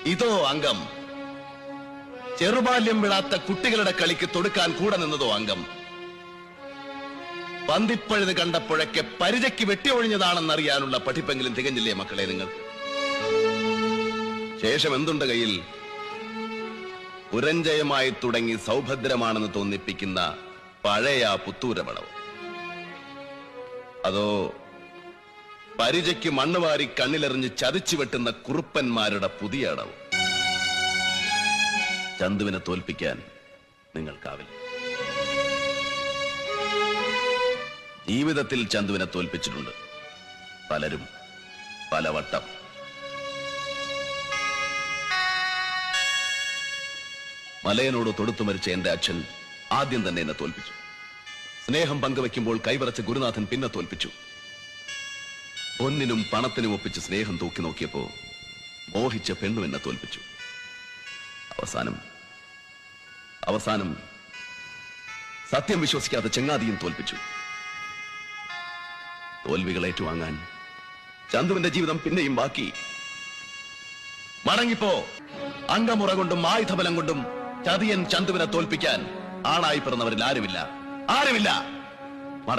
ഇതോ അംഗം. ചെറുബാല്യം വിടാത്ത കുട്ടികളുടെ കളിക്ക് തൊടുക്കാൻ കൂടെ നിന്നതോ അംഗം. പന്തിപ്പഴുത് കണ്ടപ്പോഴൊക്കെ പരിചയ്ക്ക് വെട്ടിയൊഴിഞ്ഞതാണെന്നറിയാനുള്ള പഠിപ്പെങ്കിലും തികഞ്ഞില്ലേ മക്കളെ നിങ്ങൾ? ശേഷം എന്തുണ്ട് കയ്യിൽ? പുരഞ്ജയമായി തുടങ്ങി സൗഭദ്രമാണെന്ന് തോന്നിപ്പിക്കുന്ന പഴയ പുത്തൂരപടവ്. അതോ പരിചയ്ക്ക് മണ്ണുവാരി കണ്ണിലെറിഞ്ഞ് ചതിച്ചു വെട്ടുന്ന കുറുപ്പന്മാരുടെ പുതിയ അടവ്? ചന്തുവിനെ തോൽപ്പിക്കാൻ നിങ്ങൾക്കാവില്ല. ജീവിതത്തിൽ ചന്തുവിനെ തോൽപ്പിച്ചിട്ടുണ്ട് പലരും പലവട്ടം. മലയനോട് തൊടുത്തു മരിച്ച എന്റെ അച്ഛൻ ആദ്യം തന്നെ എന്നെ തോൽപ്പിച്ചു. സ്നേഹം പങ്കുവെക്കുമ്പോൾ കൈവറച്ച ഗുരുനാഥൻ പിന്നെ തോൽപ്പിച്ചു. പൊന്നിനും പണത്തിനും ഒപ്പിച്ച് സ്നേഹം തൂക്കി നോക്കിയപ്പോ മോഹിച്ച പെണ്ണു എന്നെ തോൽപ്പിച്ചു. അവസാനം സത്യം വിശ്വസിക്കാതെ ചങ്ങാതിയും തോൽപ്പിച്ചു. തോൽവികൾ ഏറ്റുവാങ്ങാൻ ചന്തുവിന്റെ ജീവിതം പിന്നെയും ബാക്കി. മടങ്ങിപ്പോ. അംഗമുറ കൊണ്ടും ആയുധബലം കൊണ്ടും ചതിയൻ ചന്തുവിനെ തോൽപ്പിക്കാൻ ആണായി പിറന്നവരിൽ ആരുമില്ല.